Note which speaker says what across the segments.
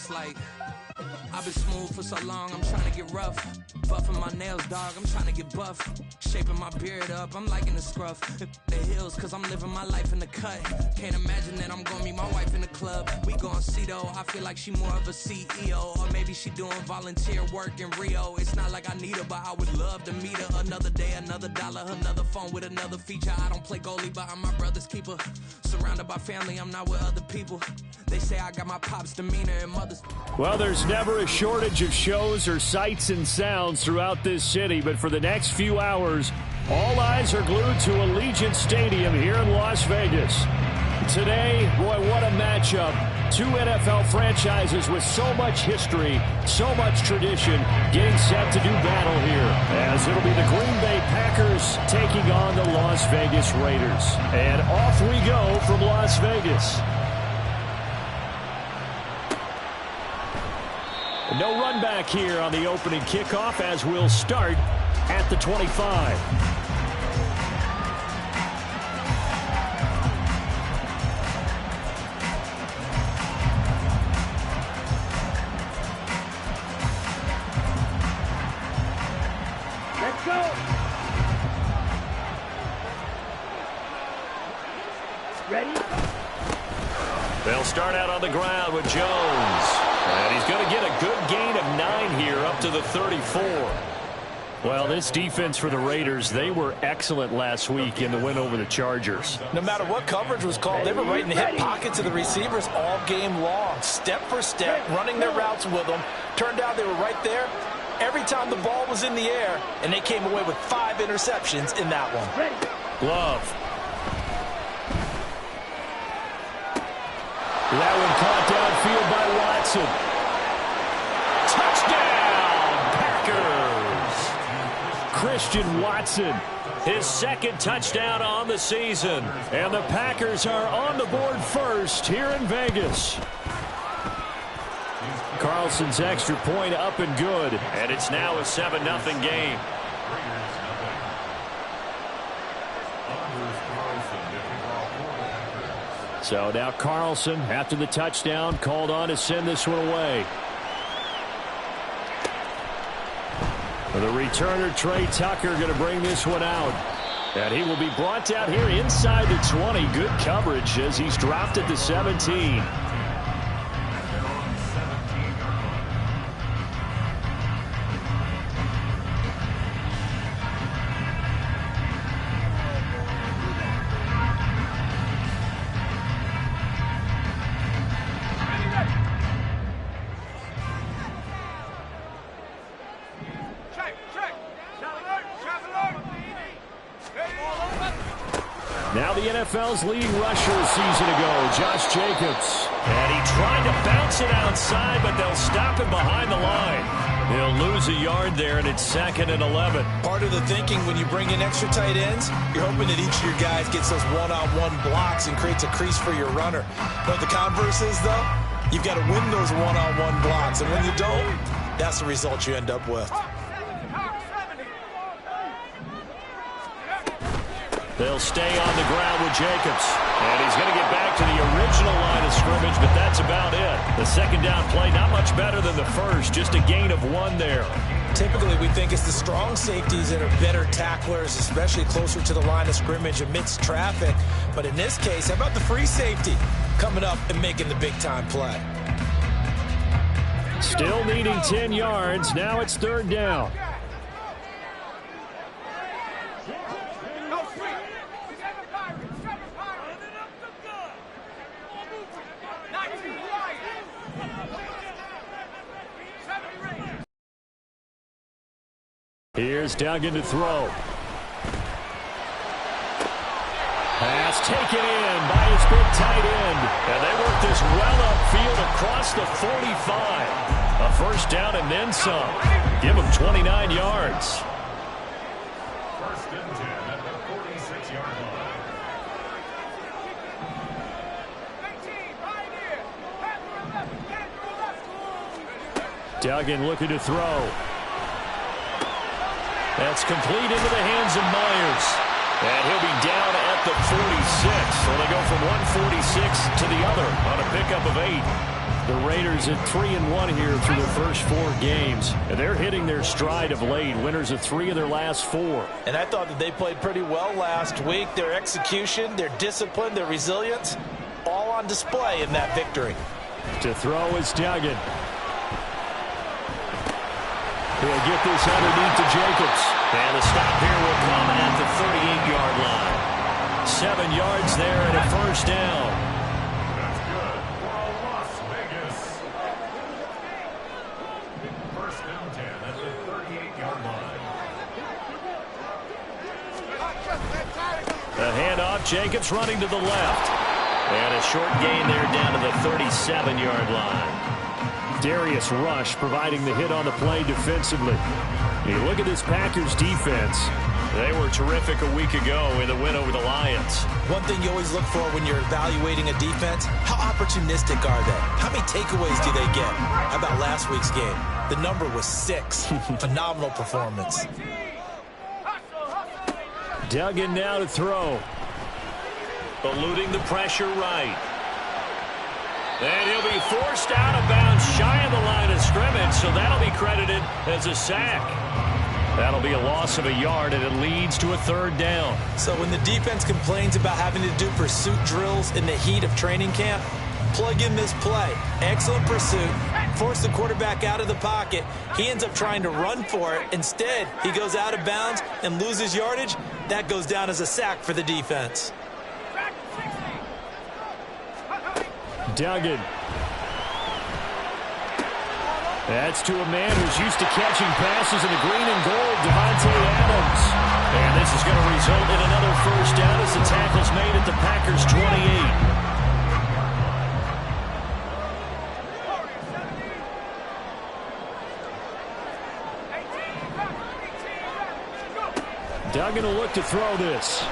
Speaker 1: it's like I've been smooth for so long, I'm trying to get rough. Buffing my nails, dog, I'm trying to get buff. Shaping my beard up, I'm liking the scruff. The hills, cause I'm living my life in the cut. Can't imagine that I'm gonna meet my wife in the club. We gon' see though, I feel like she more of a CEO. Or maybe she doing volunteer work in Rio. It's not like I need her, but I would love to meet her. Another day, another dollar, another phone with another feature. I don't play goalie, but I'm my brother's keeper. Surrounded by family, I'm not with other people. They say I got my pop's demeanor and mother's.
Speaker 2: Well, there's never a shortage of shows or sights and sounds throughout this city, but for the next few hours, all eyes are glued to Allegiant Stadium here in Las Vegas. Today, boy, what a matchup. Two NFL franchises with so much history, so much tradition, getting set to do battle here, as it'll be the Green Bay Packers taking on the Las Vegas Raiders. And off we go from Las Vegas. No run back here on the opening kickoff, as we'll start at the 25.
Speaker 3: Let's go. Ready?
Speaker 2: They'll start out on the ground with Jones. And he's going to get a good gain of 9 here up to the 34. Well, this defense for the Raiders, they were excellent last week in the win over the Chargers.
Speaker 4: No matter what coverage was called, they were right in the hip pockets of the receivers all game long, step for step, running their routes with them. Turned out they were right there every time the ball was in the air, and they came away with 5 interceptions in that one.
Speaker 2: Love. That one caught downfield by Watson. Touchdown, Packers. Christian Watson, his second touchdown on the season. And the Packers are on the board first here in Vegas. Carlson's extra point up and good. And it's now a 7-0 game. So now Carlson, after the touchdown, called on to send this one away. The returner, Trey Tucker, going to bring this one out. And he will be brought down here inside the 20. Good coverage as he's dropped at the 17. Now the NFL's leading rusher a season ago, Josh Jacobs. And he tried to bounce it outside, but they'll stop him behind the line. He'll lose a yard there, and it's 2nd and 11.
Speaker 4: Part of the thinking when you bring in extra tight ends, you're hoping that each of your guys gets those one-on-one blocks and creates a crease for your runner. But the converse is, though, you've got to win those one-on-one blocks. And when you don't, that's the result you end up with.
Speaker 2: They'll stay on the ground with Jacobs. And he's going to get back to the original line of scrimmage, but that's about it. The second down play, not much better than the first, just a gain of 1 there.
Speaker 4: Typically, we think it's the strong safeties that are better tacklers, especially closer to the line of scrimmage amidst traffic. But in this case, how about the free safety coming up and making the big-time play?
Speaker 2: Still needing 10 yards. Now it's 3rd down. Here's Duggan to throw. Pass taken in by his big tight end. And they work this well upfield across the 45. A first down and then some. Give him 29 yards.
Speaker 5: First and 10 at the 46-yard line.
Speaker 2: Duggan looking to throw. That's complete into the hands of Myers. And he'll be down at the 46. So they go from 146 to the other on a pickup of 8. The Raiders at 3-1 here through their first 4 games. And they're hitting their stride of late. Winners of 3 of their last 4.
Speaker 4: And I thought that they played pretty well last week. Their execution, their discipline, their resilience, all on display in that victory.
Speaker 2: To throw is Duggan. He'll get this underneath to Jacobs. And the stop here will come at the 38-yard line. 7 yards there and a first down.
Speaker 5: That's good for Las Vegas. First and 10 at the 38-yard line.
Speaker 2: The handoff, Jacobs running to the left. And a short gain there down to the 37-yard line. Darius Rush providing the hit on the play defensively. You look at this Packers defense. They were terrific a week ago in the win over the Lions.
Speaker 4: One thing you always look for when you're evaluating a defense, how opportunistic are they? How many takeaways do they get? How about last week's game? The number was 6. Phenomenal performance.
Speaker 2: Duggan now to throw. Eluding the pressure right. And he'll be forced out of bounds shy of the line of scrimmage, so that'll be credited as a sack. That'll be a loss of a yard, and it leads to a 3rd down.
Speaker 4: So when the defense complains about having to do pursuit drills in the heat of training camp, plug in this play. Excellent pursuit. Force the quarterback out of the pocket. He ends up trying to run for it. Instead, he goes out of bounds and loses yardage. That goes down as a sack for the defense.
Speaker 2: Duggan. That's to a man who's used to catching passes in the green and gold, Devontae Adams. And this is going to result in another first down as the tackle's made at the Packers' 28. Duggan will look to throw this.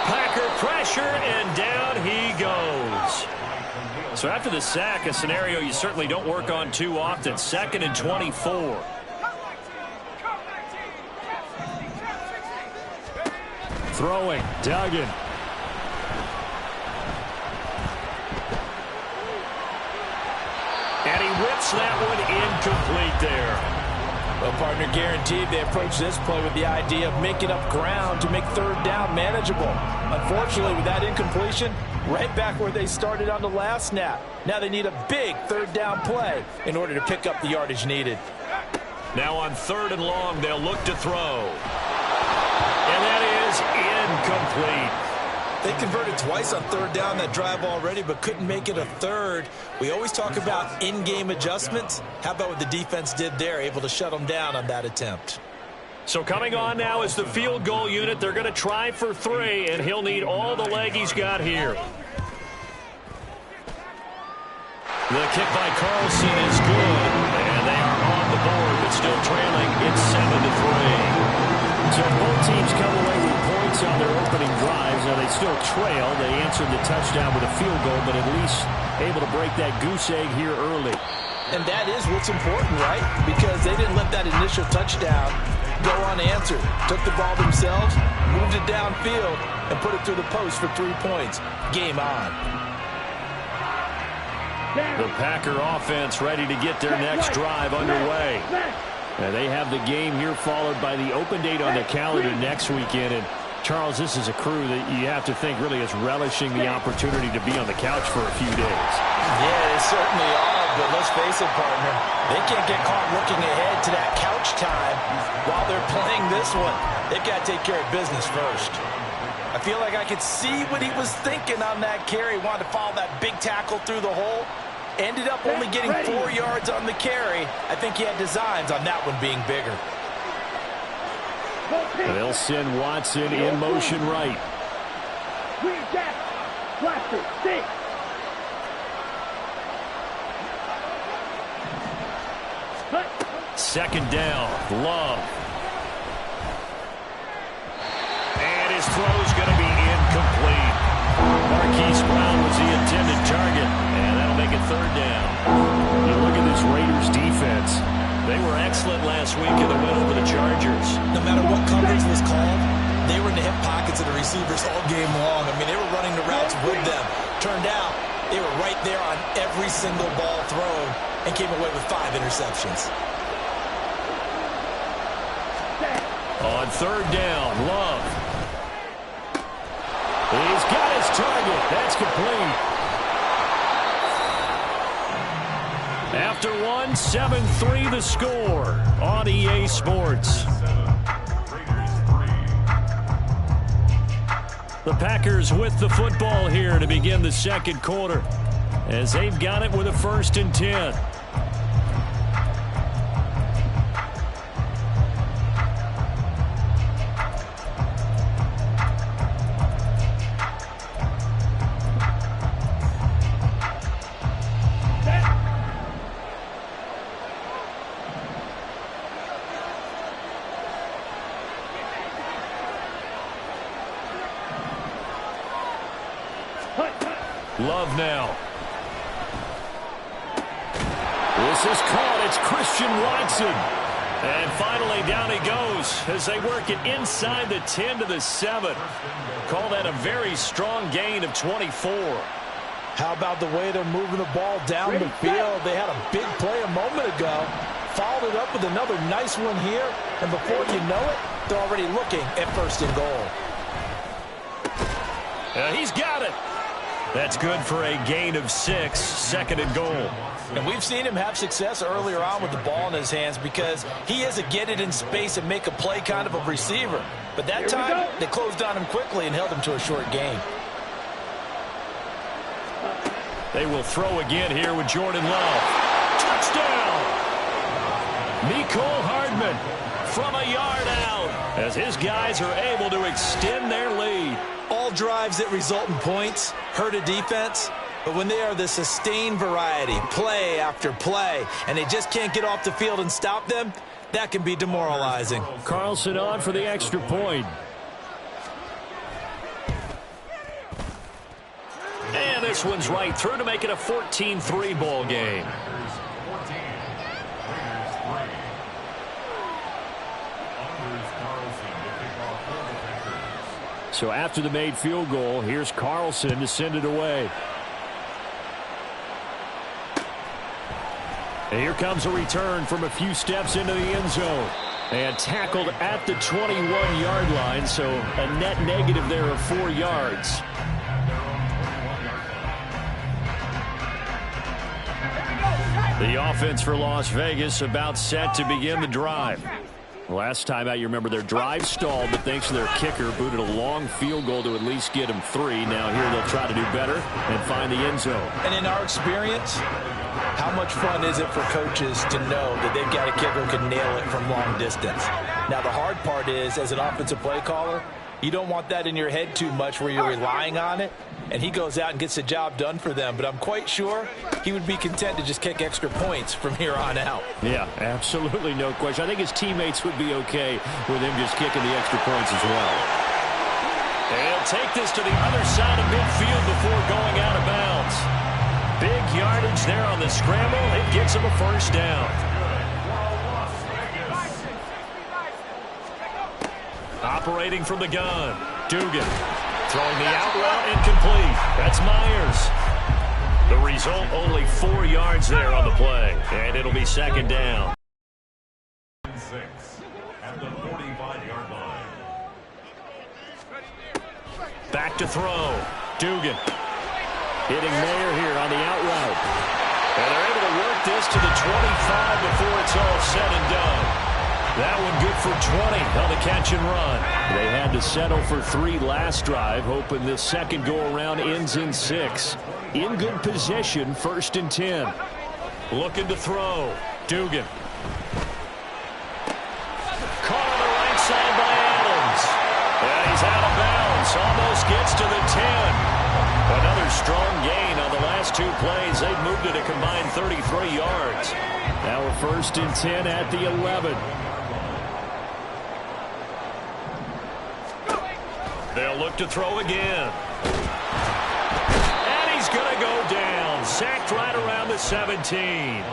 Speaker 2: Packer pressure, and down he goes. So after the sack, a scenario you certainly don't work on too often. 2nd and 24. Throwing, Duggan. And he whips that one incomplete there.
Speaker 4: Well, partner, guaranteed they approach this play with the idea of making up ground to make 3rd down manageable. Unfortunately, with that incompletion, right back where they started on the last snap. Now they need a big 3rd down play in order to pick up the yardage needed.
Speaker 2: Now on 3rd and long, they'll look to throw. And that is incomplete.
Speaker 4: They converted twice on 3rd down that drive already, but couldn't make it a 3rd. We always talk about in-game adjustments. How about what the defense did there, able to shut them down on that attempt?
Speaker 2: So coming on now is the field goal unit. They're going to try for 3, and he'll need all the leg he's got here. The kick by Carlson is good, and they are on the board, but still trailing. It's 7-3. So both teams come away with points on their opening drives. Now they still trail. They answered the touchdown with a field goal, but at least able to break that goose egg here early.
Speaker 4: And that is what's important, right? Because they didn't let that initial touchdown go unanswered. Took the ball themselves, moved it downfield, and put it through the post for 3 points. Game on.
Speaker 2: The Packer offense ready to get their next drive underway. And they have the game here followed by the open date on the calendar next weekend. And Charles, this is a crew that you have to think really is relishing the opportunity to be on the couch for a few days.
Speaker 4: Yeah, they certainly are, but let's face it, partner. They can't get caught looking ahead to that couch time while they're playing this one. They've got to take care of business first. I feel like I could see what he was thinking on that carry. Wanted to follow that big tackle through the hole. Ended up only getting 4 yards on the carry. I think he had designs on that one being bigger.
Speaker 2: They'll send Watson in motion right. Second down, Love. And his throw's going to be incomplete. Marquise Brown was the intended target, and that'll make it 3rd down. You look at this Raiders defense. They were excellent last week in the win over the Chargers.
Speaker 4: No matter what coverage was called, they were in the hip pockets of the receivers all game long. I mean, they were running the routes with them, Turned out they were right there on every single ball thrown and came away with 5 interceptions.
Speaker 2: On third down, Love. He's got his target. That's complete. After one, 7-3 the score on EA Sports. The Packers with the football here to begin the second quarter, as they've got it with a 1st and 10. Love now. This is caught. It's Christian Watson. And finally down he goes as they work it inside the 10 to the 7. Call that a very strong gain of 24.
Speaker 4: How about the way they're moving the ball down the field? They had a big play a moment ago. Followed it up with another nice one here. And before you know it, they're already looking at 1st and goal.
Speaker 2: He's got it. That's good for a gain of 6, 2nd and goal.
Speaker 4: And we've seen him have success earlier on with the ball in his hands because he is a get it in space and make a play kind of a receiver. But that time, they closed on him quickly and held him to a short gain.
Speaker 2: They will throw again here with Jordan Love. Touchdown! Mecole Hardman from a yard out as his guys are able to extend their lead.
Speaker 4: All drives that result in points hurt a defense, but when they are the sustained variety, play after play, and they just can't get off the field and stop them, that can be demoralizing.
Speaker 2: Carlson on for the extra point. And this one's right through to make it a 14-3 ball game. So after the made field goal, here's Carlson to send it away. And here comes a return from a few steps into the end zone. And tackled at the 21-yard line, so a net negative there of 4 yards. The offense for Las Vegas about set to begin the drive. Last time out, you remember their drive stalled, but thanks to their kicker, booted a long field goal to at least get them 3. Now here they'll try to do better and find the end zone.
Speaker 4: And in our experience, how much fun is it for coaches to know that they've got a kicker who can nail it from long distance? Now, the hard part is, as an offensive play caller, you don't want that in your head too much where you're relying on it, and he goes out and gets the job done for them. But I'm quite sure he would be content to just kick extra points from here on out.
Speaker 2: Yeah, absolutely no question. I think his teammates would be okay with him just kicking the extra points as well. And he'll take this to the other side of midfield before going out of bounds. Big yardage there on the scramble. It gets him a 1st down. Operating from the gun, Dugan. Throwing the out route incomplete. That's Myers. The result, only 4 yards there on the play. And it'll be 2nd down.
Speaker 5: 6 at the 45-yard line.
Speaker 2: Back to throw. Dugan. Hitting Mayer here on the out route. And they're able to work this to the 25 before it's all said and done. That one good for 20 on the catch and run. They had to settle for 3 last drive, hoping this second go-around ends in 6. In good position, 1st and 10. Looking to throw. Dugan. Caught on the right side by Adams. And he's out of bounds. Almost gets to the 10. Another strong gain on the last 2 plays. They've moved it a combined 33 yards. Now a 1st and 10 at the 11. They'll look to throw again. And he's going to go down. Sacked right around the 17.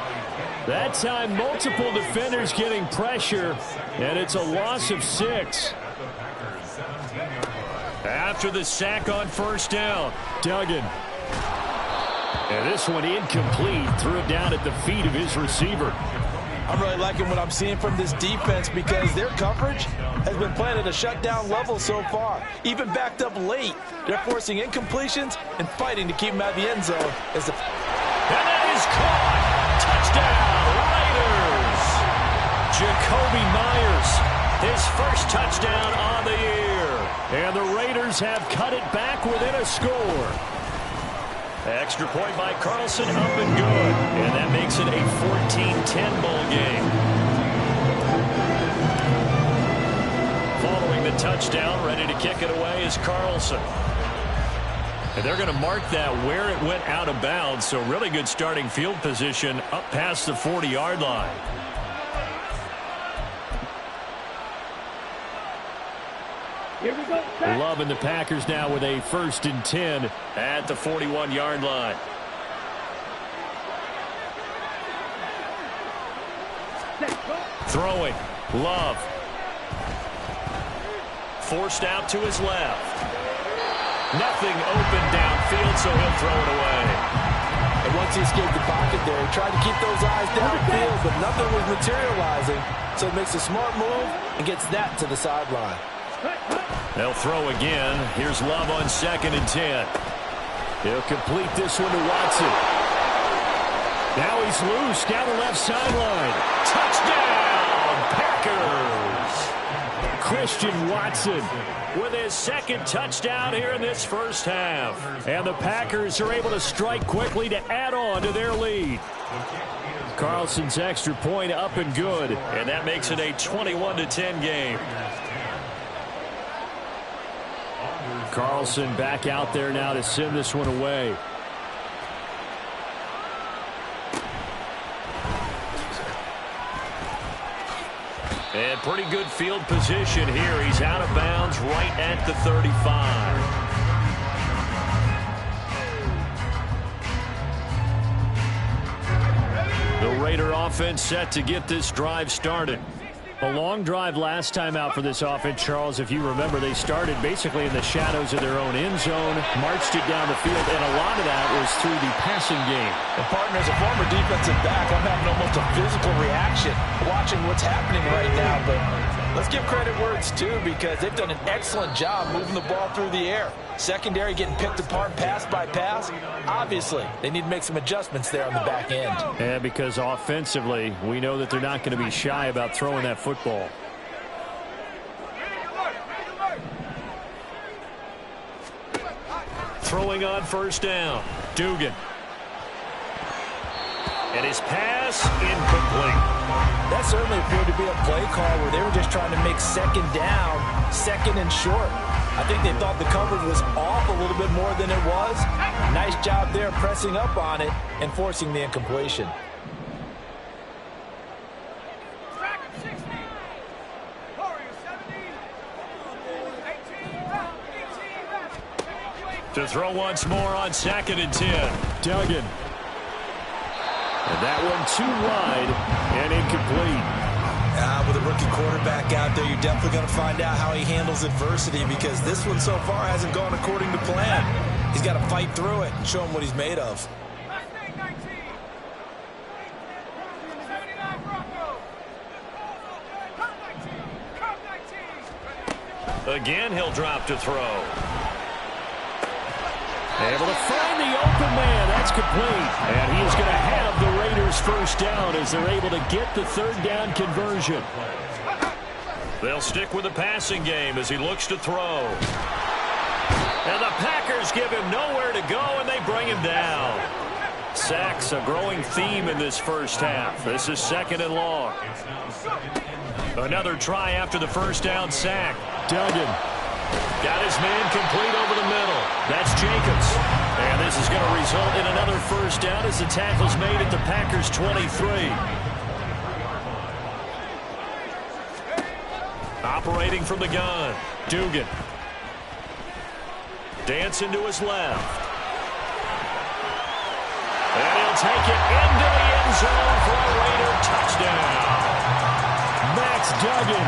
Speaker 2: That time, multiple defenders getting pressure, and it's a loss of 6. After the sack on 1st down, Duggan. And this one incomplete. Threw it down at the feet of his receiver.
Speaker 4: I'm really liking what I'm seeing from this defense because their coverage has been playing at a shutdown level so far. Even backed up late, they're forcing incompletions and fighting to keep them out of the end zone. And
Speaker 2: that is caught. Touchdown, Raiders. Jacoby Myers, his first touchdown on the year. And the Raiders have cut it back within a score. Extra point by Carlson, up and good. And that makes it a 14-10 ball game. Following the touchdown, ready to kick it away is Carlson. And they're going to mark that where it went out of bounds. So really good starting field position up past the 40-yard line.
Speaker 3: Here we go.
Speaker 2: Love and the Packers now with a 1st and 10 at the 41-yard line. Throwing. Love. Forced out to his left. Nothing open downfield, so he'll throw it away.
Speaker 4: And once he escaped the pocket there, he tried to keep those eyes downfield, but nothing was materializing. So he makes a smart move and gets that to the sideline.
Speaker 2: They'll throw again. Here's Love on 2nd and 10. He'll complete this one to Watson. Now he's loose down the left sideline. Touchdown, Packers! Christian Watson with his 2nd touchdown here in this first half. And the Packers are able to strike quickly to add on to their lead. Carlson's extra point up and good. And that makes it a 21-10 game. Carlson back out there now to send this one away. And pretty good field position here. He's out of bounds right at the 35. The Raider offense set to get this drive started. A long drive last time out for this offense, Charles. If you remember, they started basically in the shadows of their own end zone, marched it down the field, and a lot of that was through the passing game.
Speaker 4: And partner, as a former defensive back, I'm having almost a physical reaction watching what's happening right now. But let's give credit where it's due because they've done an excellent job moving the ball through the air. Secondary getting picked apart pass by pass. Obviously, they need to make some adjustments there on the back end.
Speaker 2: And because offensively, we know that they're not going to be shy about throwing that football. Throwing on 1st down. Dugan. And his pass incomplete.
Speaker 4: That certainly appeared to be a play call where they were just trying to make 2nd down, 2nd and short. I think they thought the coverage was off a little bit more than it was. Nice job there pressing up on it and forcing the incompletion.
Speaker 2: To throw once more on 2nd and 10. Duggan. And that one too wide and incomplete.
Speaker 6: With a rookie quarterback out there, you're definitely going to find out how he handles adversity because this one so far hasn't gone according to plan. He's got to fight through it and show him what he's made of.
Speaker 2: Again, he'll drop to throw. Able to find the open man. That's complete. And he is going to have the Raiders 1st down as they're able to get the 3rd down conversion. They'll stick with the passing game as he looks to throw. And the Packers give him nowhere to go, and they bring him down. Sacks, a growing theme in this first half. This is 2nd and long. Another try after the 1st down sack. Duggan. Got his man complete over the middle. That's Jacobs. And this is going to result in another 1st down as the tackle's made at the Packers' 23. Operating from the gun. Dugan. Dancing to his left. And he'll take it into the end zone for a Raider touchdown. Max Duggan,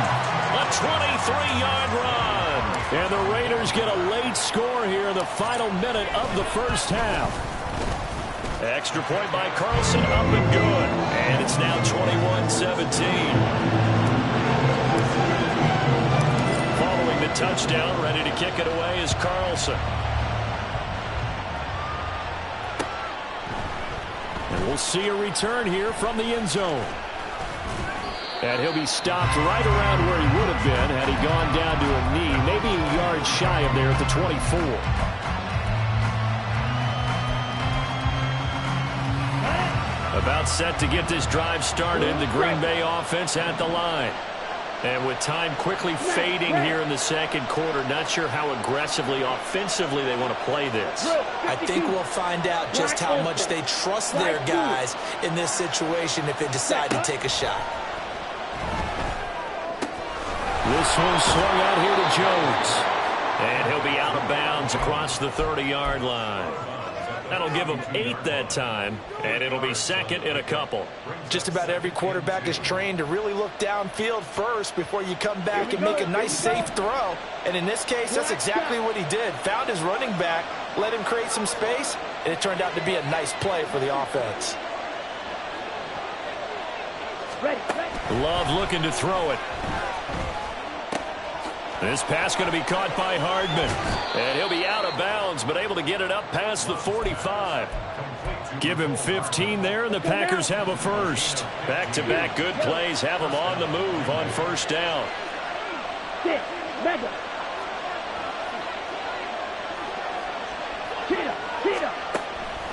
Speaker 2: a 23-yard run. And the Raiders get a late score here in the final minute of the first half. Extra point by Carlson, up and good. And it's now 21-17. Following the touchdown, ready to kick it away is Carlson. And we'll see a return here from the end zone. And he'll be stopped right around where he would have been had he gone down to a knee, maybe a yard shy of there at the 24. About set to get this drive started, the Green Bay offense at the line. And with time quickly fading here in the second quarter, not sure how aggressively, offensively they want to play this.
Speaker 6: I think we'll find out just how much they trust their guys in this situation if they decide to take a shot.
Speaker 2: This one swung out here to Jones. And he'll be out of bounds across the 30-yard line. That'll give him 8 that time, and it'll be second in a couple.
Speaker 6: Just about every quarterback is trained to really look downfield first before you come back and make a nice, safe throw. And in this case, that's exactly what he did. Found his running back, let him create some space, and it turned out to be a nice play for the offense.
Speaker 2: Love looking to throw it. This pass going to be caught by Hardman. And he'll be out of bounds, but able to get it up past the 45. Give him 15 there, and the Packers have a first. Back-to-back good plays have them on the move on first down.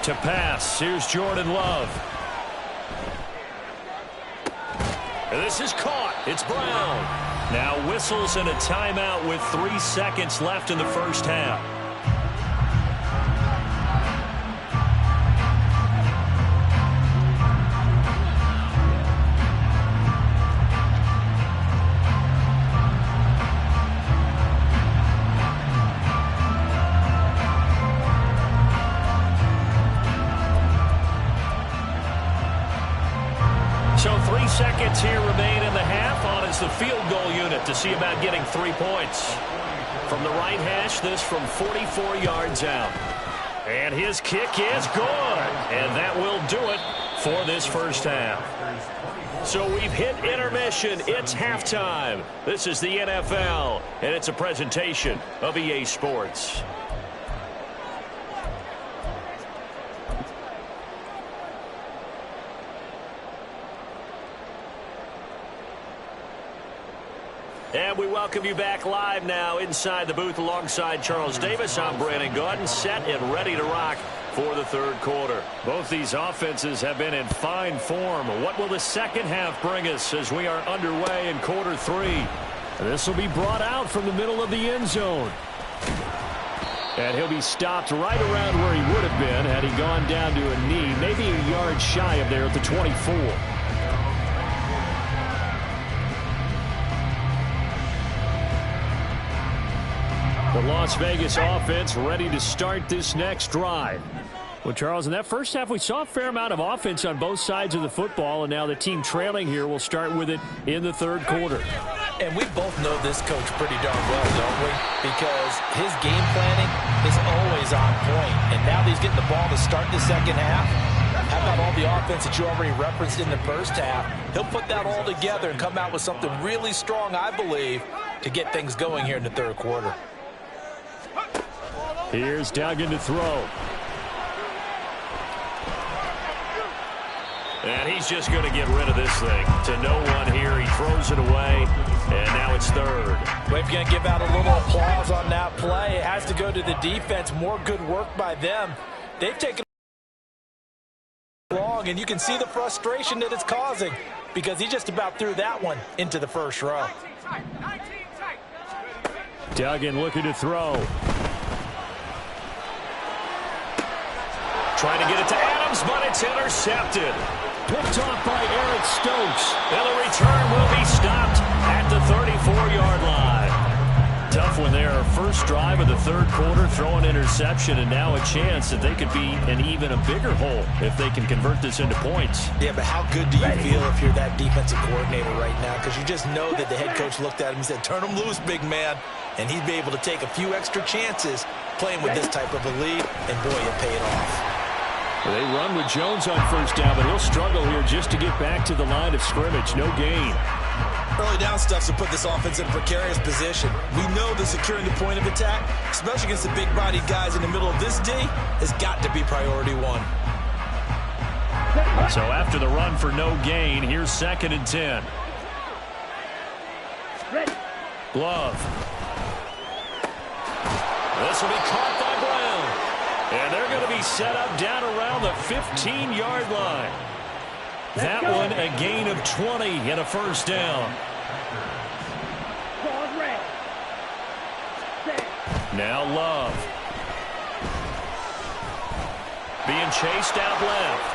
Speaker 2: To pass, here's Jordan Love. And this is caught. It's Brown. Now whistles and a timeout with 3 seconds left in the first half. So 3 seconds here remain in the half. On is the field goal unit to see about getting 3 points. From the right hash, this from 44 yards out. And his kick is good. And that will do it for this first half. So we've hit intermission. It's halftime. This is the NFL, and it's a presentation of EA Sports. And we welcome you back live now inside the booth alongside Charles Davis. I'm Brandon Gaudin, set and ready to rock for the third quarter. Both these offenses have been in fine form. What will the second half bring us as we are underway in quarter 3? This will be brought out from the middle of the end zone. And he'll be stopped right around where he would have been had he gone down to a knee, maybe a yard shy of there at the 24. The Las Vegas offense ready to start this next drive. Well, Charles, in that first half, we saw a fair amount of offense on both sides of the football, and now the team trailing here will start with it in the third quarter.
Speaker 6: And we both know this coach pretty darn well, don't we? Because his game planning is always on point. And now that he's getting the ball to start the second half, how about all the offense that you already referenced in the first half? He'll put that all together and come out with something really strong, I believe, to get things going here in the third quarter.
Speaker 2: Here's Duggan to throw. And he's just going to get rid of this thing. To no one here. He throws it away. And now it's third.
Speaker 6: We're going to give out a little applause on that play. It has to go to the defense. More good work by them. They've taken long, and you can see the frustration that it's causing because he just about threw that one into the first row.
Speaker 2: Duggan looking to throw.
Speaker 7: Trying to get it to Adams, but it's intercepted.
Speaker 2: Picked off by Eric Stokes.
Speaker 7: And the return will be stopped at the 34-yard line.
Speaker 2: Tough one there. First drive of the third quarter, throw an interception, and now a chance that they could be in even a bigger hole if they can convert this into points.
Speaker 6: Yeah, but how good do you feel if you're that defensive coordinator right now? Because you just know that the head coach looked at him and said, turn him loose, big man. And he'd be able to take a few extra chances playing with this type of a lead, and boy, it paid off.
Speaker 2: They run with Jones on first down, but he'll struggle here just to get back to the line of scrimmage. No gain.
Speaker 4: Early down stuffs will put this offense in a precarious position. We know that securing the point of attack, especially against the big-bodied guys in the middle of this D, has got to be priority one.
Speaker 2: So after the run for no gain, here's 2nd and 10. Glove. This will be caught by Brown. And they're going to be set up down around the 15-yard line. That one a gain of 20 and a first down. Now Love. Being chased out left.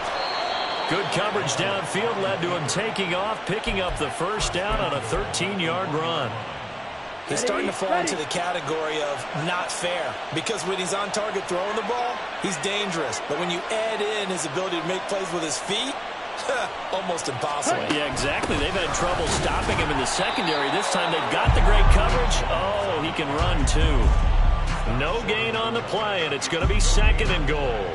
Speaker 2: Good coverage downfield led to him taking off, picking up the first down on a 13-yard run.
Speaker 4: He's starting to fall into the category of not fair, because when he's on target throwing the ball, he's dangerous. But when you add in his ability to make plays with his feet, almost impossible.
Speaker 2: Yeah, exactly. They've had trouble stopping him in the secondary. This time they've got the great coverage. Oh, he can run too. No gain on the play, and it's going to be 2nd and goal.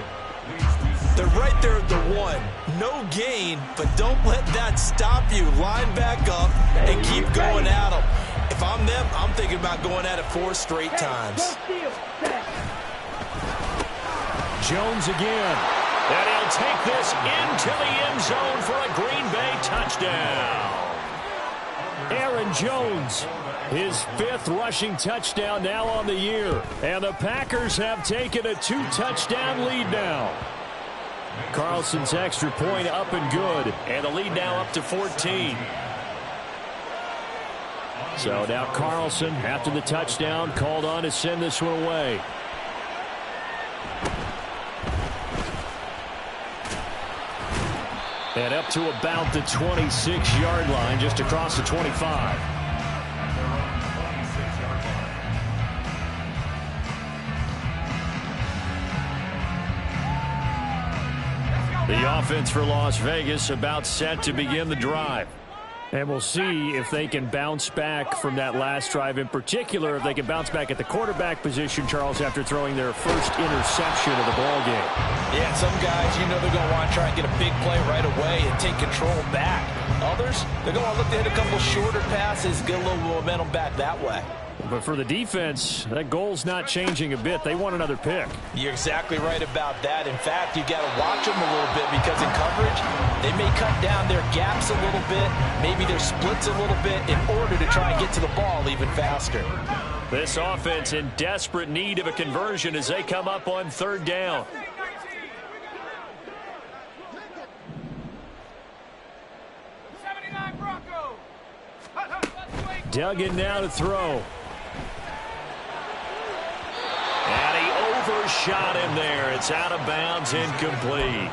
Speaker 4: They're right there at the 1. No gain, but don't let that stop you. Line back up and keep going at them. If I'm them, I'm thinking about going at it 4 straight times.
Speaker 2: Jones again. And he'll take this into the end zone for a Green Bay touchdown. Aaron Jones, his 5th rushing touchdown now on the year. And the Packers have taken a 2-touchdown lead now. Carlson's extra point up and good. And the lead now up to 14. So now Carlson, after the touchdown, called on to send this one away. And up to about the 26-yard line, just across the 25. The offense for Las Vegas about set to begin the drive. And we'll see if they can bounce back from that last drive, in particular if they can bounce back at the quarterback position, Charles, after throwing their first interception of the ball game.
Speaker 4: Yeah, some guys, you know they're going to want to try and get a big play right away and take control back. Others, they're going to look to hit a couple shorter passes, get a little momentum back that way.
Speaker 2: But for the defense, that goal's not changing a bit. They want another pick.
Speaker 4: You're exactly right about that. In fact, you got to watch them a little bit, because in coverage, they may cut down their gaps a little bit, maybe their splits a little bit, in order to try and get to the ball even faster.
Speaker 2: This offense in desperate need of a conversion as they come up on 3rd down. Duggan now to throw. And he overshot him there. It's out of bounds, incomplete.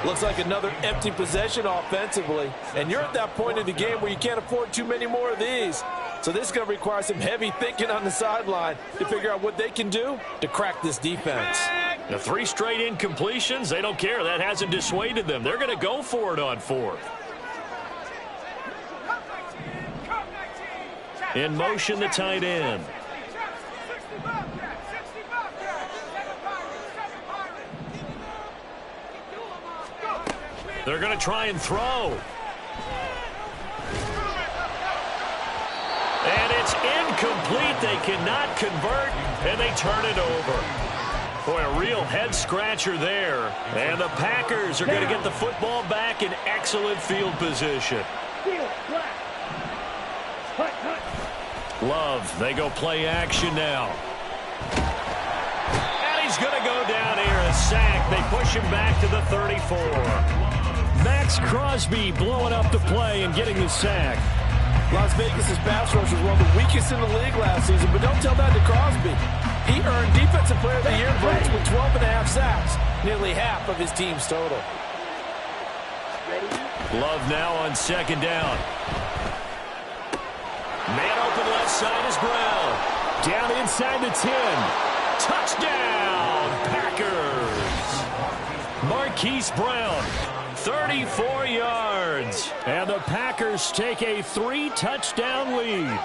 Speaker 4: Looks like another empty possession offensively. And you're at that point in the game where you can't afford too many more of these. So this is going to require some heavy thinking on the sideline to figure out what they can do to crack this defense.
Speaker 2: The 3 straight incompletions, they don't care. That hasn't dissuaded them. They're going to go for it on 4th. In motion, the tight end. They're going to try and throw. And it's incomplete. They cannot convert, and they turn it over. Boy, a real head-scratcher there. And the Packers are going to get the football back in excellent field position. Love, they go play action now. And he's going to go down here, a sack. They push him back to the 34. Max Crosby blowing up the play and getting the sack.
Speaker 4: Las Vegas' pass rush was one of the weakest in the league last season, but don't tell that to Crosby. He earned Defensive Player of the Year votes with 12.5 sacks, nearly half of his team's total.
Speaker 2: Love now on 2nd down. Man open left side is Brown. Down inside the 10. Touchdown, Packers. Marquise Brown, 34 yards. And the Packers take a 3-touchdown lead.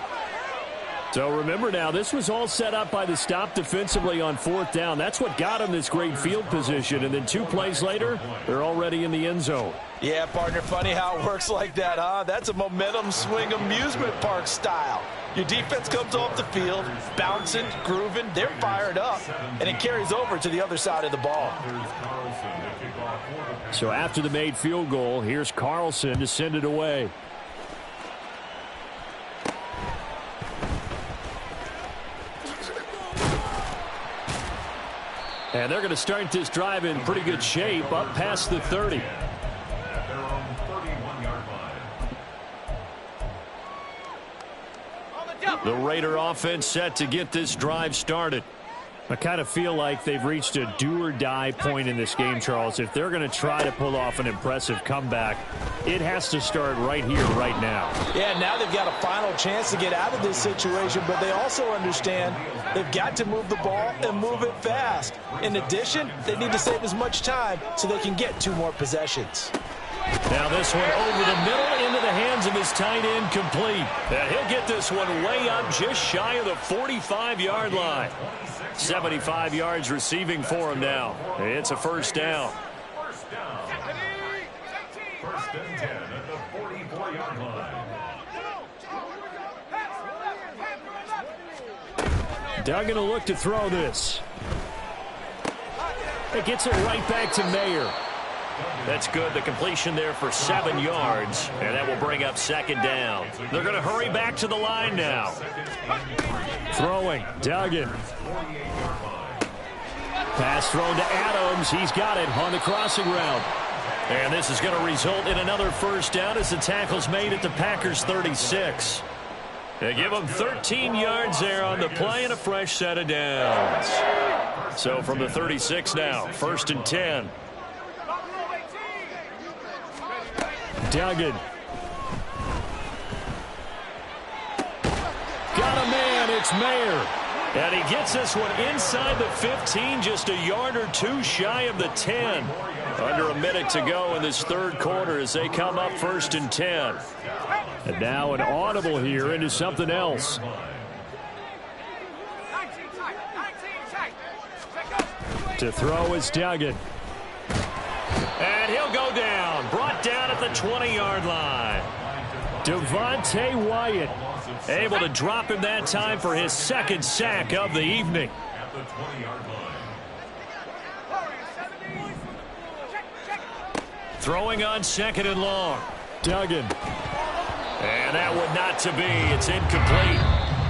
Speaker 2: So remember now, this was all set up by the stop defensively on 4th down. That's what got them this great field position. And then 2 plays later, they're already in the end zone.
Speaker 6: Yeah, partner, funny how it works like that, huh? That's a momentum swing amusement park style. Your defense comes off the field, bouncing, grooving, they're fired up, and it carries over to the other side of the ball.
Speaker 2: So after the made field goal, here's Carlson to send it away. And they're going to start this drive in pretty good shape, up past the 30.
Speaker 5: At their own 31-yard line.
Speaker 2: The Raider offense set to get this drive started. I kind of feel like they've reached a do-or-die point in this game, Charles. If they're going to try to pull off an impressive comeback, it has to start right here, right now.
Speaker 6: Yeah, now they've got a final chance to get out of this situation, but they also understand they've got to move the ball and move it fast. In addition, they need to save as much time so they can get 2 more possessions.
Speaker 2: Now this one over the middle into the hands of his tight end, complete. And he'll get this one way up just shy of the 45-yard line. 75 yards receiving for him now. It's a first down.
Speaker 5: First down. First and 10 at the 44-yard line.
Speaker 2: Duggan will look to throw this. It gets it right back to Mayer. That's good. The completion there for 7 yards, and that will bring up second down. They're going to hurry back to the line now. Throwing, Duggan. Pass thrown to Adams. He's got it on the crossing route. And this is going to result in another first down as the tackle's made at the Packers' 36. They give them 13 yards there on the play and a fresh set of downs. So from the 36 now, first and 10. Duggan. Got a man, it's Mayer. And he gets this one inside the 15, just a yard or 2 shy of the 10. Under a minute to go in this third quarter as they come up first and 10. And now an audible here into something else. To throw is Duggan. And he'll go down. Brought down at the 20-yard line. Devontae Wyatt able to drop him that time for his second sack of the evening.
Speaker 5: At the 20-yard line.
Speaker 2: Throwing on second and long. Duggan. And that one not to be. It's incomplete.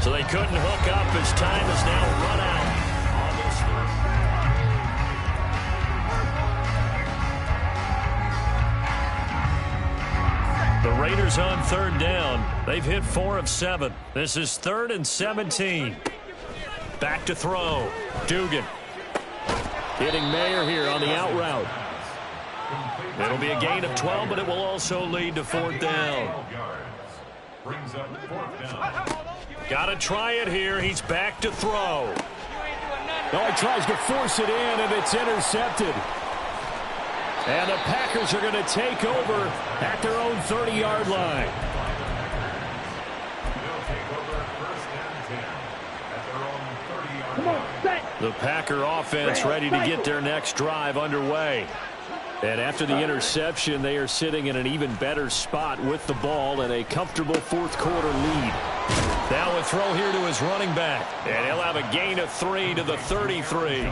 Speaker 2: So they couldn't hook up as time is now run out. The Raiders on third down. They've hit 4 of 7. This is 3rd and 17. Back to throw. Dugan. Hitting Mayer here on the out route. It'll be a gain of 12, but it will also lead to 4th down.
Speaker 5: Brings up 4th down.
Speaker 2: Got to try it here. He's back to throw. No, he tries to force it in, and it's intercepted. And the Packers are going to take over at their own 30-yard line.
Speaker 5: They'll take over first and 10 at their own 30-yard
Speaker 3: Come on, set.
Speaker 2: The Packer offense ready to get their next drive underway. And after the interception, they are sitting in an even better spot with the ball and a comfortable fourth quarter lead. Now a throw here to his running back. And he'll have a gain of 3 to the 33.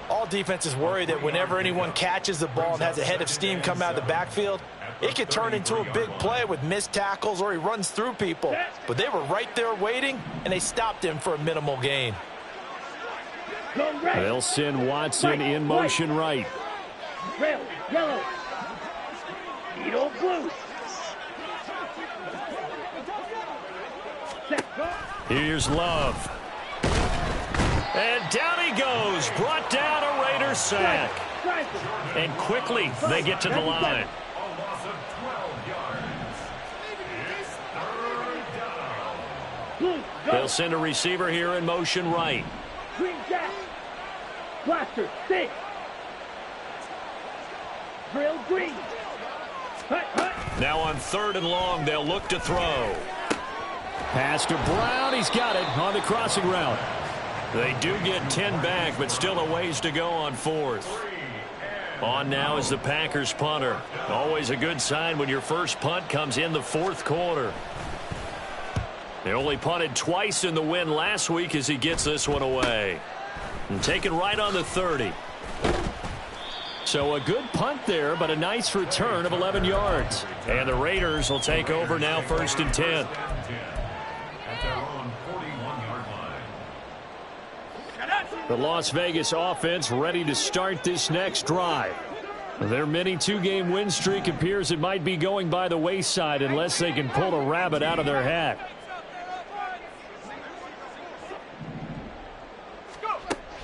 Speaker 6: All defenses worry that whenever anyone catches the ball and has a head of steam come out of the backfield, it could turn into a big play with missed tackles or he runs through people. But they were right there waiting, and they stopped him for a minimal gain.
Speaker 2: They'll send Watson in motion right.
Speaker 3: Red, yellow. Edo blue. Set, go.
Speaker 2: Here's Love. And down he goes. Brought down a Raider sack. And quickly they get to the line.
Speaker 5: A loss of 12 yards. It's 3rd down.
Speaker 3: Blue, go.
Speaker 2: They'll send a receiver here in motion right.
Speaker 3: Green jack. Blaster, 6. Drill green. Hut, hut.
Speaker 2: Now on 3rd and long, they'll look to throw. Pass to Brown. He's got it on the crossing route.
Speaker 7: They do get 10 back, but still a ways to go on 4th. On now is the Packers punter. Always a good sign when your first punt comes in the 4th quarter. They only punted twice in the win last week as he gets this one away. And taken right on the 30. So a good punt there, but a nice return of 11 yards. And the Raiders will take over now 1st and 10. The Las Vegas offense ready to start this next drive. Their mini 2-game win streak appears it might be going by the wayside unless they can pull a rabbit out of their hat.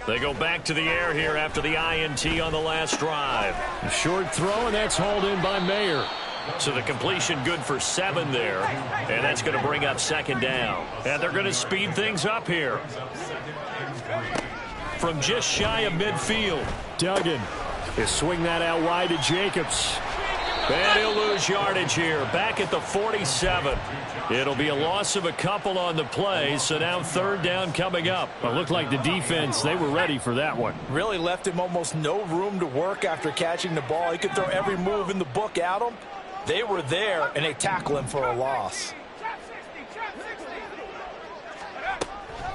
Speaker 7: They go back to the air here after the INT on the last drive.
Speaker 2: A short throw, and that's hauled in by Mayer.
Speaker 7: So the completion good for 7 there, and that's going to bring up 2nd down. And they're going to speed things up here. From just shy of midfield.
Speaker 2: Duggan. They swing that out wide to Jacobs.
Speaker 7: And he'll lose yardage here. Back at the 47. It'll be a loss of a couple on the play, so now 3rd down coming up.
Speaker 2: It looked like the defense, they were ready for that one.
Speaker 4: Really left him almost no room to work after catching the ball. He could throw every move in the book at him. They were there, and they tackle him for a loss.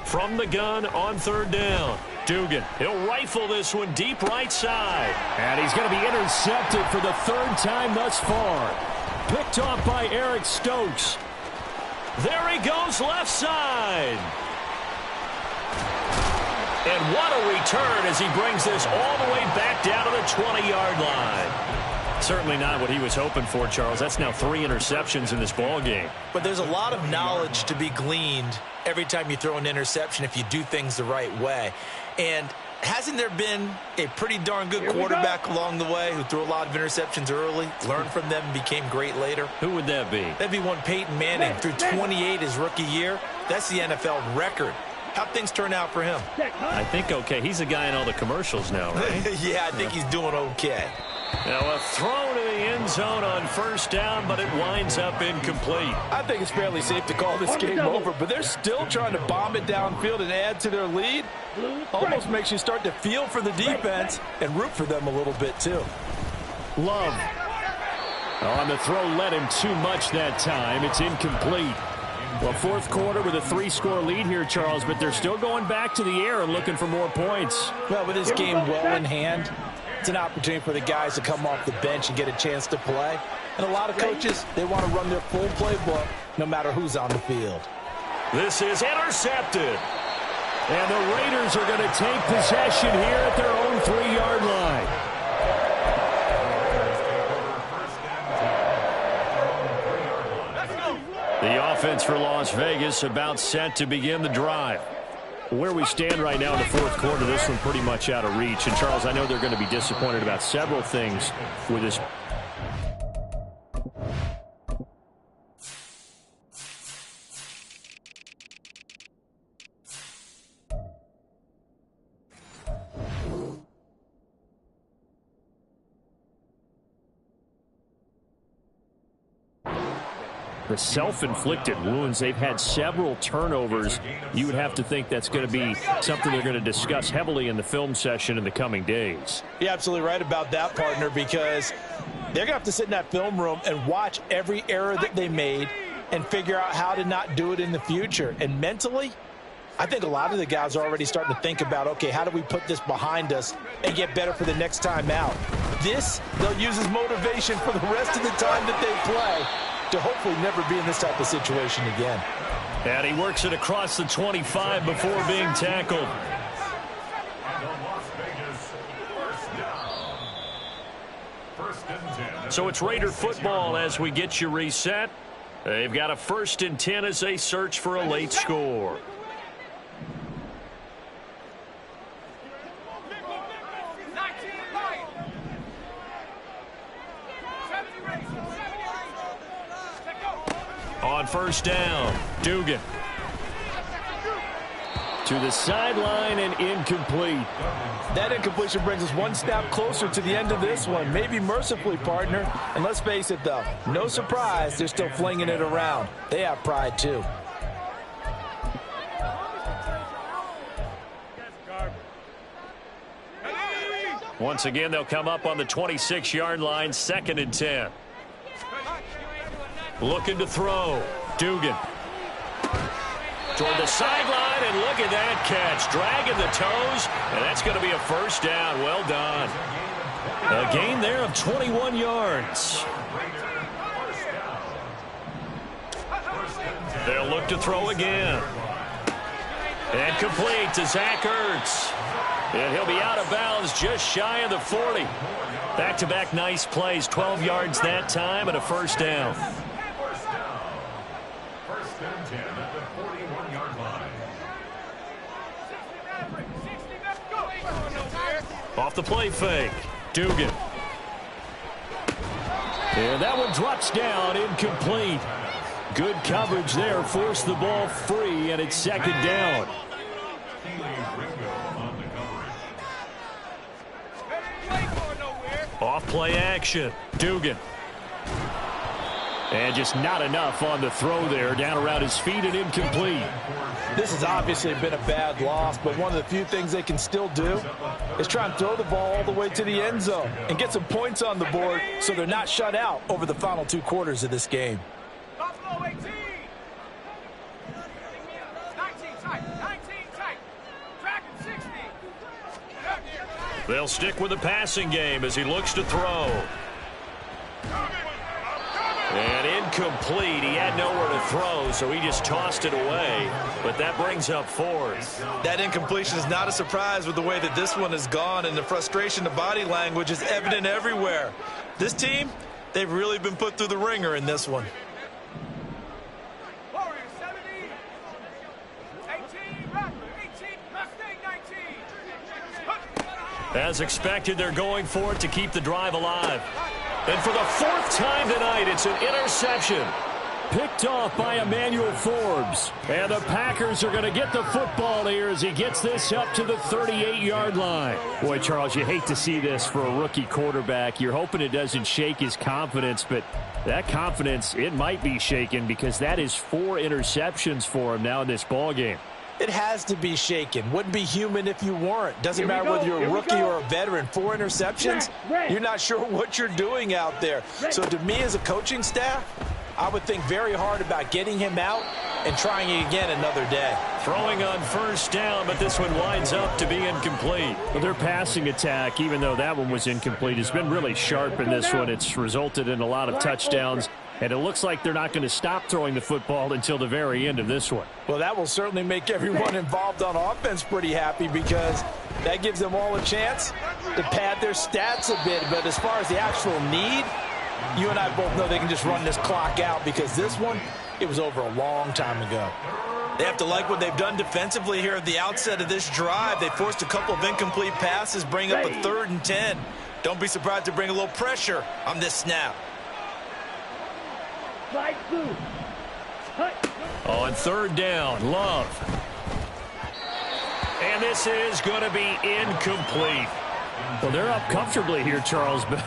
Speaker 7: From the gun on 3rd down. Dugan, he'll rifle this one deep right side.
Speaker 2: And he's going to be intercepted for the 3rd time thus far. Picked off by Eric Stokes.
Speaker 7: There he goes left side. And what a return as he brings this all the way back down to the 20-yard line.
Speaker 2: Certainly not what he was hoping for, Charles. That's now 3 interceptions in this ball game.
Speaker 4: But there's a lot of knowledge to be gleaned every time you throw an interception if you do things the right way. And hasn't there been a pretty darn good quarterback along the way who threw a lot of interceptions early, learned from them, and became great later?
Speaker 7: Who would that be?
Speaker 4: That'd be one Peyton Manning. Threw 28 his rookie year. That's the NFL record. How'd things turn out for him?
Speaker 7: I think okay. He's a guy in all the commercials now, right?
Speaker 4: Yeah, I think he's doing okay.
Speaker 7: Now a throw to the end zone on 1st down, but it winds up incomplete.
Speaker 8: I think it's fairly safe to call this game over, but they're still trying to bomb it downfield and add to their lead. Almost makes you start to feel for the defense and root for them a little bit too.
Speaker 2: Love. On the throw, led him too much that time. It's incomplete. Well, 4th quarter with a 3-score lead here, Charles, but they're still going back to the air and looking for more points.
Speaker 4: Well, with this game well in hand, it's an opportunity for the guys to come off the bench and get a chance to play. And a lot of coaches, they want to run their full playbook no matter who's on the field.
Speaker 7: This is intercepted.
Speaker 2: And the Raiders are going to take possession here at their own 3-yard line.
Speaker 7: The offense for Las Vegas about set to begin the drive.
Speaker 2: Where we stand right now in the 4th quarter, this one pretty much out of reach. And, Charles, I know they're going to be disappointed about several things with this. The self-inflicted wounds. They've had several turnovers. You would have to think that's going to be something they're going to discuss heavily in the film session in the coming days.
Speaker 4: You're absolutely right about that, partner, because they're going to have to sit in that film room and watch every error that they made and figure out how to not do it in the future. And mentally, I think a lot of the guys are already starting to think about, okay, how do we put this behind us and get better for the next time out? This, they'll use as motivation for the rest of the time that they play to hopefully never be in this type of situation again.
Speaker 7: And he works it across the 25 before being tackled. So it's Raider football as we get you reset. They've got a 1st and 10 as they search for a late score. On 1st down, Dugan.
Speaker 2: To the sideline and incomplete.
Speaker 8: That incompletion brings us one step closer to the end of this one. Maybe mercifully, partner. And let's face it, though, no surprise, they're still flinging it around. They have pride, too.
Speaker 7: Once again, they'll come up on the 26-yard line, 2nd and 10. Looking to throw. Dugan. Toward the sideline, and look at that catch. Dragging the toes, and that's going to be a first down. Well done. A gain there of 21 yards. They'll look to throw again. And complete to Zach Ertz. And he'll be out of bounds just shy of the 40. Back-to-back nice plays, 12 yards that time and a first down.
Speaker 5: First and 10 at the 41-yard line.
Speaker 7: Off the play fake. Dugan. And that one drops down, incomplete. Good coverage there, forced the ball free, and it's 2nd down. Off play action. Dugan. And just not enough on the throw there. Down around his feet and incomplete.
Speaker 8: This has obviously been a bad loss, but one of the few things they can still do is try and throw the ball all the way to the end zone and get some points on the board so they're not shut out over the final 2 quarters of this game.
Speaker 7: They'll stick with the passing game as he looks to throw. And incomplete. He had nowhere to throw, so he just tossed it away. But that brings up 4th.
Speaker 4: That incompletion is not a surprise with the way that this one has gone, and the frustration, the body language is evident everywhere. This team, they've really been put through the ringer in this one.
Speaker 7: As expected, they're going for it to keep the drive alive. And for the 4th time tonight, it's an interception. Picked off by Emmanuel Forbes. And the Packers are going to get the football here as he gets this up to the 38-yard line. Boy, Charles, you hate to see this for a rookie quarterback. You're hoping it doesn't shake his confidence, but that confidence, it might be shaken because that is 4 interceptions for him now in this ballgame.
Speaker 8: It has to be shaken. Wouldn't be human if you weren't. Doesn't matter whether you're a rookie or a veteran. 4 interceptions, you're not sure what you're doing out there. So to me as a coaching staff, I would think very hard about getting him out and trying it again another day.
Speaker 7: Throwing on first down, but this one winds up to be incomplete. Well, their passing attack, even though that one was incomplete, has been really sharp in this one. It's resulted in a lot of touchdowns. And it looks like they're not going to stop throwing the football until the very end of this one.
Speaker 8: Well, that will certainly make everyone involved on offense pretty happy because that gives them all a chance to pad their stats a bit. But as far as the actual need, you and I both know they can just run this clock out because this one, it was over a long time ago.
Speaker 4: They have to like what they've done defensively here at the outset of this drive. They forced a couple of incomplete passes, bring up a 3rd and 10. Don't be surprised to bring a little pressure on this snap.
Speaker 7: On 3rd down, Love. And this is going to be incomplete. Well, they're up comfortably here, Charles, but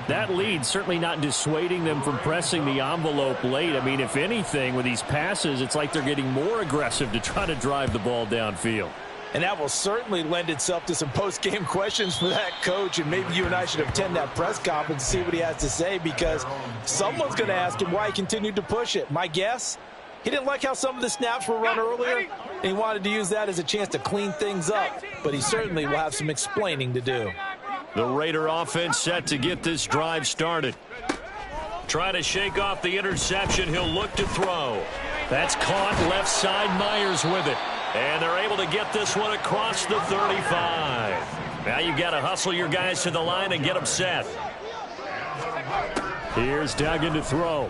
Speaker 7: that lead certainly not dissuading them from pressing the envelope late. I mean, if anything, with these passes, it's like they're getting more aggressive to try to drive the ball downfield.
Speaker 8: And that will certainly lend itself to some post-game questions for that coach. And maybe you and I should attend that press conference and see what he has to say because someone's going to ask him why he continued to push it. My guess, he didn't like how some of the snaps were run earlier, and he wanted to use that as a chance to clean things up. But he certainly will have some explaining to do.
Speaker 7: The Raider offense set to get this drive started. Try to shake off the interception. He'll look to throw. That's caught left side. Myers with it. And they're able to get this one across the 35. Now you've got to hustle your guys to the line and get them set. Here's Duggan to throw.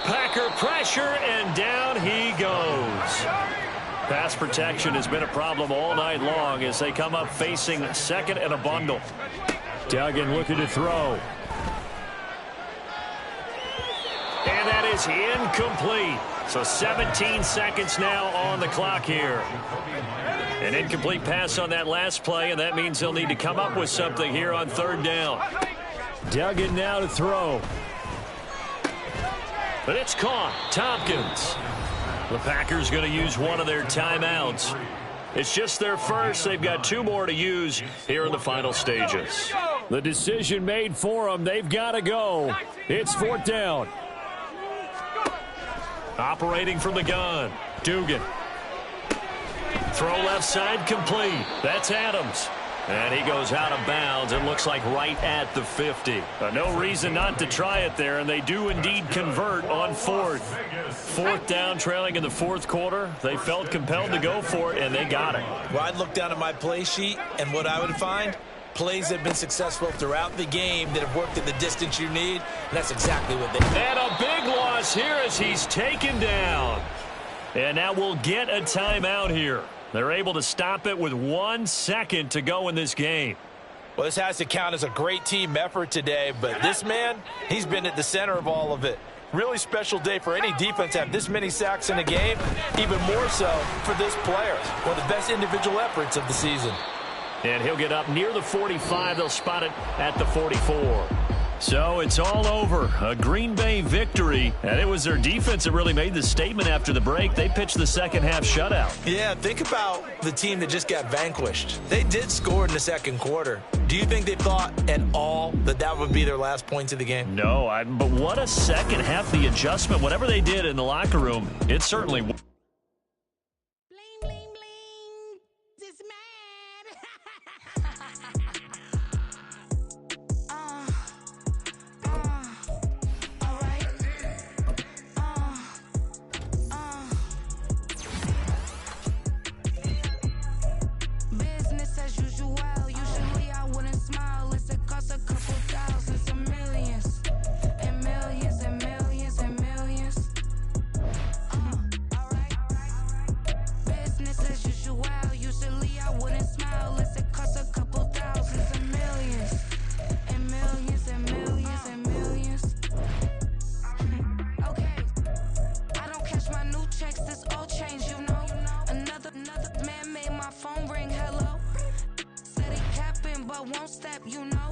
Speaker 7: Packer pressure, and down he goes. Pass protection has been a problem all night long as they come up facing 2nd and a bundle. Duggan looking to throw. And that is incomplete. So 17 seconds now on the clock here. An incomplete pass on that last play, and that means they'll need to come up with something here on 3rd down. Duggan now to throw. But it's caught. Tompkins. The Packers going to use one of their timeouts. It's just their first. They've got 2 more to use here in the final stages.
Speaker 2: The decision made for them. They've got to go. It's 4th down.
Speaker 7: Operating from the gun, Dugan. Throw left side complete. That's Adams. And he goes out of bounds. It looks like right at the 50. No reason not to try it there, and they do indeed convert on 4th. 4th down, trailing in the 4th quarter. They felt compelled to go for it, and they got it.
Speaker 8: Well, I'd look down at my play sheet, and what I would find, plays that have been successful throughout the game that have worked at the distance you need, and that's exactly what they did.
Speaker 7: And a big loss here as he's taken down. And now we'll get a timeout here. They're able to stop it with 1 second to go in this game.
Speaker 8: Well, this has to count as a great team effort today, but this man, he's been at the center of all of it. Really special day for any defense to have this many sacks in a game, even more so for this player. One of the best individual efforts of the season.
Speaker 7: And he'll get up near the 45. They'll spot it at the 44. So it's all over. A Green Bay victory. And it was their defense that really made the statement after the break. They pitched the second half shutout.
Speaker 8: Yeah, think about the team that just got vanquished. They did score in the second quarter. Do you think they thought at all that that would be their last points of the game?
Speaker 7: No, but what a second half. The adjustment, whatever they did in the locker room, it certainly
Speaker 9: Bling, bling, bling. This man. Business as usual. Usually I wouldn't smile. It's a cost a couple thousands of millions. And millions and millions and millions. Alright. Business as usual. Usually I wouldn't smile. It's a cost a couple thousands of millions. And millions and millions and millions. Okay. I don't catch my new checks, this old change, you know. Another man made my phone ring, hello. Said he capping, but won't step, you know.